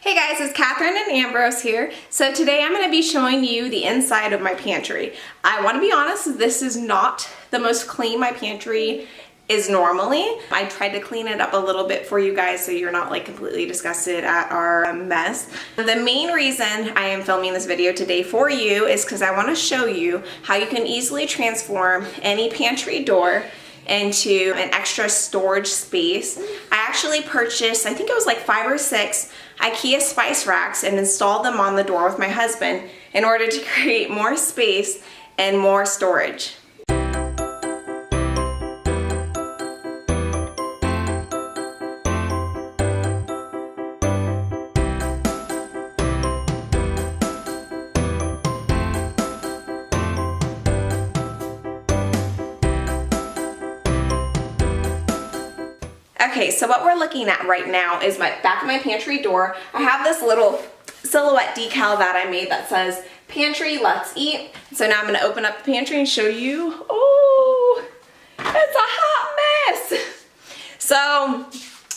Hey guys, it's Katherine and Ambrose here. So today I'm going to be showing you the inside of my pantry. I want to be honest, this is not the most clean my pantry is normally. I tried to clean it up a little bit for you guys so you're not like completely disgusted at our mess. The main reason I am filming this video today for you is because I want to show you how you can easily transform any pantry door into an extra storage space. I actually purchased, I think it was like 5 or 6 IKEA spice racks and installed them on the door with my husband in order to create more space and more storage. Okay, so what we're looking at right now is my back of my pantry door. I have this little silhouette decal that I made that says, "Pantry, let's eat." So now I'm gonna open up the pantry and show you. Oh, it's a hot mess. So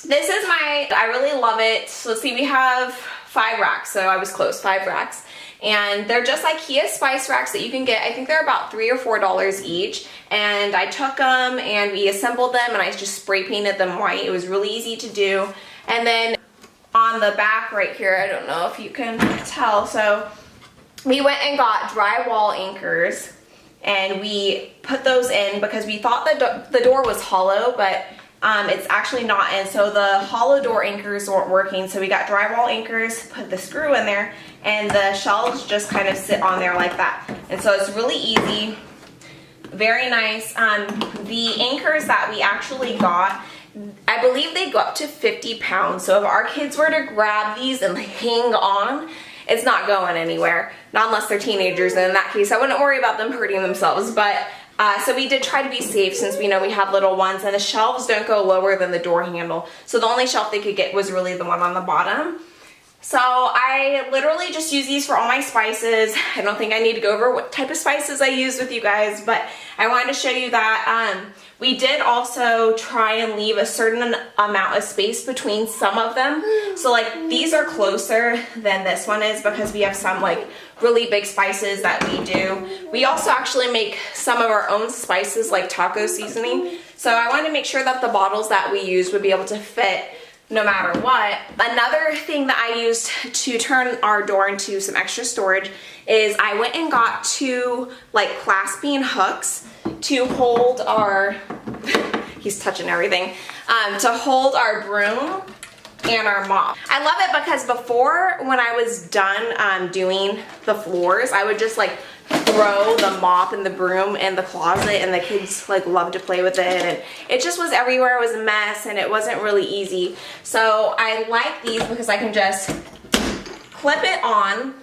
this is I really love it. So let's see, we have 5 racks. So I was close, 5 racks. And they're just IKEA spice racks that you can get. I think they're about $3 or $4 each. And I took them and we assembled them and I just spray painted them white. It was really easy to do. And then on the back right here, I don't know if you can tell, so we went and got drywall anchors and we put those in because we thought the door was hollow, but it's actually not. And so the hollow door anchors weren't working, so we got drywall anchors, put the screw in there, and the shelves just kind of sit on there like that. And so it's really easy, very nice. The anchors that we actually got, I believe they go up to 50 pounds. So if our kids were to grab these and hang on, it's not going anywhere. Not unless they're teenagers, and in that case I wouldn't worry about them hurting themselves. But so we did try to be safe since we know we have little ones, and the shelves don't go lower than the door handle. So the only shelf they could get was really the one on the bottom. So I literally just use these for all my spices. I don't think I need to go over what type of spices I use with you guys, but I wanted to show you that. We did also try and leave a certain amount of space between some of them. So like these are closer than this one is because we have some like really big spices that we do. We also actually make some of our own spices like taco seasoning. So I wanted to make sure that the bottles that we use would be able to fit no matter what. Another thing that I used to turn our door into some extra storage is I went and got 2 like clasping hooks to hold our, he's touching everything, to hold our broom and our mop. I love it because before, when I was done doing the floors, I would just like throw the mop and the broom in the closet, and the kids like love to play with it, and it just was everywhere. It was a mess and it wasn't really easy. So I like these because I can just clip it on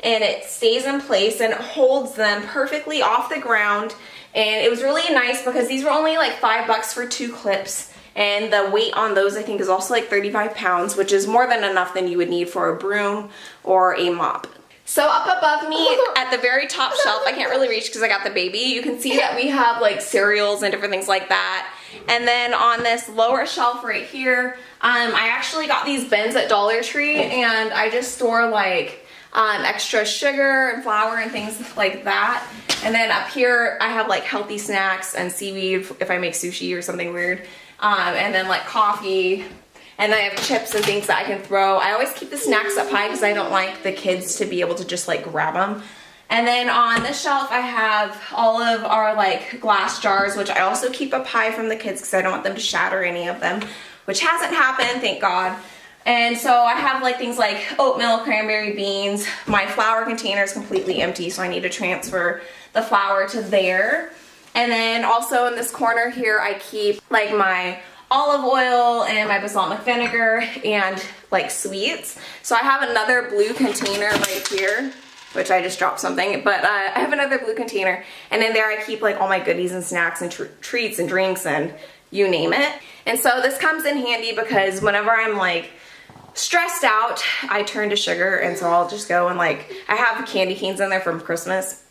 and it stays in place and it holds them perfectly off the ground. And it was really nice because these were only like $5 for 2 clips, and the weight on those I think is also like 35 pounds, which is more than enough than you would need for a broom or a mop. So up above me at the very top shelf, I can't really reach because I got the baby, you can see that we have like cereals and different things like that. And then on this lower shelf right here, I actually got these bins at Dollar Tree, and I just store like extra sugar and flour and things like that. And then up here I have like healthy snacks and seaweed if I make sushi or something weird, and then like coffee. And then I have chips and things that I can throw. I always keep the snacks up high because I don't like the kids to be able to just like grab them. And then on this shelf I have all of our like glass jars, which I also keep up high from the kids because I don't want them to shatter any of them, which hasn't happened, thank God. And so I have like things like oatmeal, cranberry beans. My flour container is completely empty, so I need to transfer the flour to there. And then also in this corner here I keep like my olive oil and my balsamic vinegar and like sweets. So I have another blue container right here, which I just dropped something, but I have another blue container, and in there I keep like all my goodies and snacks and treats and drinks and you name it. And so this comes in handy because whenever I'm like stressed out, I turn to sugar, and so I'll just go and like, I have candy canes in there from Christmas.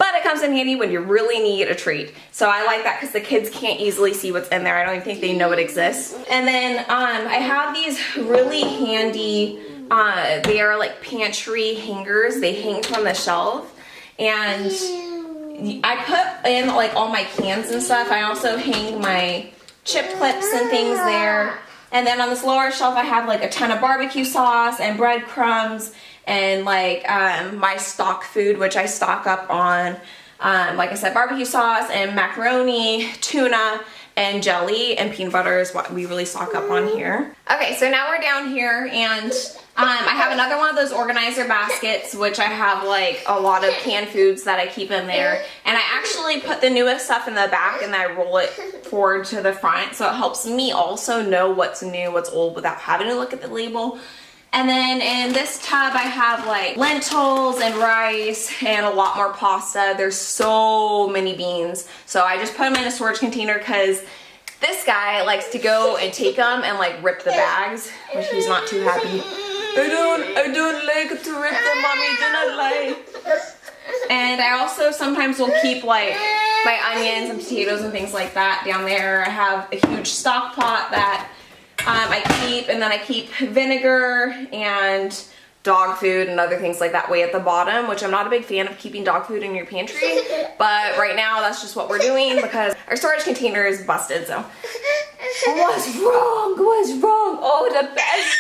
But it comes in handy when you really need a treat. So I like that because the kids can't easily see what's in there. I don't even think they know it exists. And then I have these really handy They are like pantry hangers. They hang from the shelf. And I put in like all my cans and stuff. I also hang my chip clips and things there. And then on this lower shelf I have like a ton of barbecue sauce and breadcrumbs and like my stock food, which I stock up on, like I said, barbecue sauce and macaroni, tuna, and jelly, and peanut butter is what we really stock up on here. Okay, so now we're down here, and I have another one of those organizer baskets, which I have like a lot of canned foods that I keep in there. And I actually put the newest stuff in the back and I roll it forward to the front, so it helps me also know what's new, what's old without having to look at the label. And then in this tub I have like lentils and rice and a lot more pasta. There's so many beans. So I just put them in a storage container because this guy likes to go and take them and like rip the bags, which he's not too happy. I don't like to rip them, mommy, do not like. And I also sometimes will keep like my onions and potatoes and things like that down there. I have a huge stock pot that I keep, and then I keep vinegar and dog food and other things like that way at the bottom, which I'm not a big fan of keeping dog food in your pantry, but right now that's just what we're doing because our storage container is busted. So what's wrong? What's wrong? Oh, the bellies.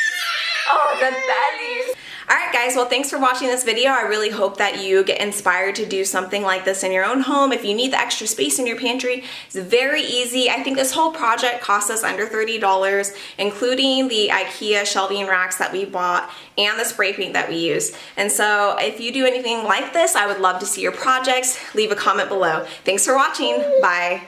Oh, the bellies. Alright guys, well thanks for watching this video. I really hope that you get inspired to do something like this in your own home. If you need the extra space in your pantry, it's very easy. I think this whole project cost us under $30, including the IKEA shelving racks that we bought and the spray paint that we used. And so if you do anything like this, I would love to see your projects. Leave a comment below. Thanks for watching. Bye.